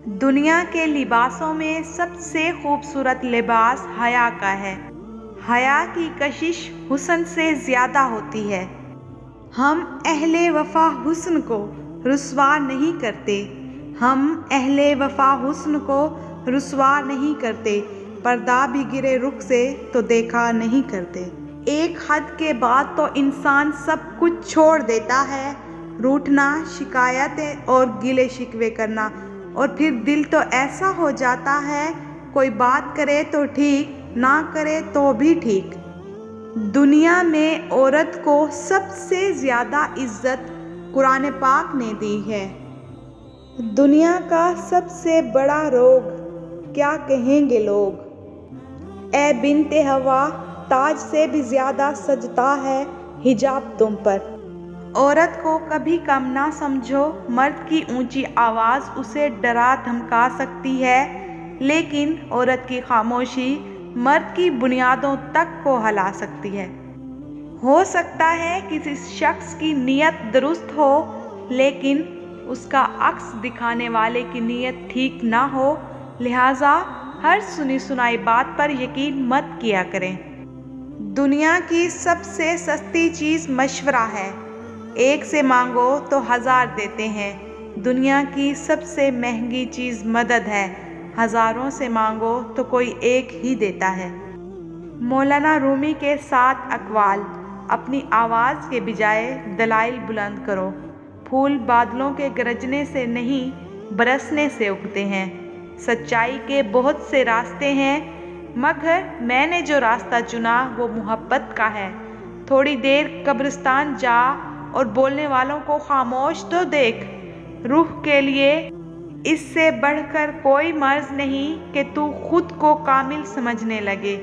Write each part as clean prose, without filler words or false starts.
دنیا کے لباسوں میں سب سے خوبصورت لباس حیا کا ہے۔ حیا کی کشش حسن سے زیادہ ہوتی ہے۔ ہم اہل وفا حسن کو رسوا نہیں کرتے، ہم اہل وفا حسن کو رسوا نہیں کرتے، پردہ بھی گرے رخ سے تو دیکھا نہیں کرتے۔ ایک حد کے بعد تو انسان سب کچھ چھوڑ دیتا ہے، روٹھنا، شکایتیں اور گلے شکوے کرنا، اور پھر دل تو ایسا ہو جاتا ہے، کوئی بات کرے تو ٹھیک، نہ کرے تو بھی ٹھیک۔ دنیا میں عورت کو سب سے زیادہ عزت قرآن پاک نے دی ہے۔ دنیا کا سب سے بڑا روگ، کیا کہیں گے لوگ؟ اے بنت ہوا، تاج سے بھی زیادہ سجتا ہے حجاب تم پر۔ عورت کو کبھی کم نہ سمجھو، مرد کی اونچی آواز اسے ڈرا دھمکا سکتی ہے، لیکن عورت کی خاموشی مرد کی بنیادوں تک کو ہلا سکتی ہے۔ ہو سکتا ہے کسی شخص کی نیت درست ہو، لیکن اس کا عکس دکھانے والے کی نیت ٹھیک نہ ہو، لہٰذا ہر سنی سنائی بات پر یقین مت کیا کریں۔ دنیا کی سب سے سستی چیز مشورہ ہے، ایک سے مانگو تو 1000 دیتے ہیں۔ دنیا کی سب سے مہنگی چیز مدد ہے، ہزاروں سے مانگو تو کوئی ایک ہی دیتا ہے۔ مولانا رومی کے 7 اقوال۔ اپنی آواز کے بجائے دلائل بلند کرو۔ پھول بادلوں کے گرجنے سے نہیں، برسنے سے اگتے ہیں۔ سچائی کے بہت سے راستے ہیں، مگر میں نے جو راستہ چنا وہ محبت کا ہے۔ تھوڑی دیر قبرستان جا اور بولنے والوں کو خاموش تو دیکھ۔ روح کے لیے اس سے بڑھ کر کوئی مرض نہیں کہ تو خود کو کامل سمجھنے لگے۔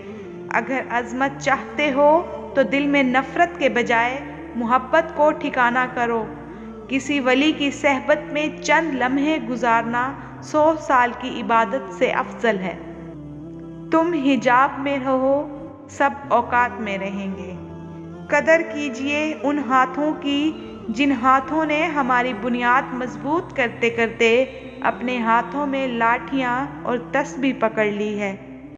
اگر عظمت چاہتے ہو تو دل میں نفرت کے بجائے محبت کو ٹھکانہ کرو۔ کسی ولی کی صحبت میں چند لمحے گزارنا 100 سال کی عبادت سے افضل ہے۔ تم حجاب میں رہو، سب اوقات میں رہیں گے۔ قدر کیجیے ان ہاتھوں کی جن ہاتھوں نے ہماری بنیاد مضبوط کرتے کرتے اپنے ہاتھوں میں لاٹھیاں اور تسبیح پکڑ لی ہے۔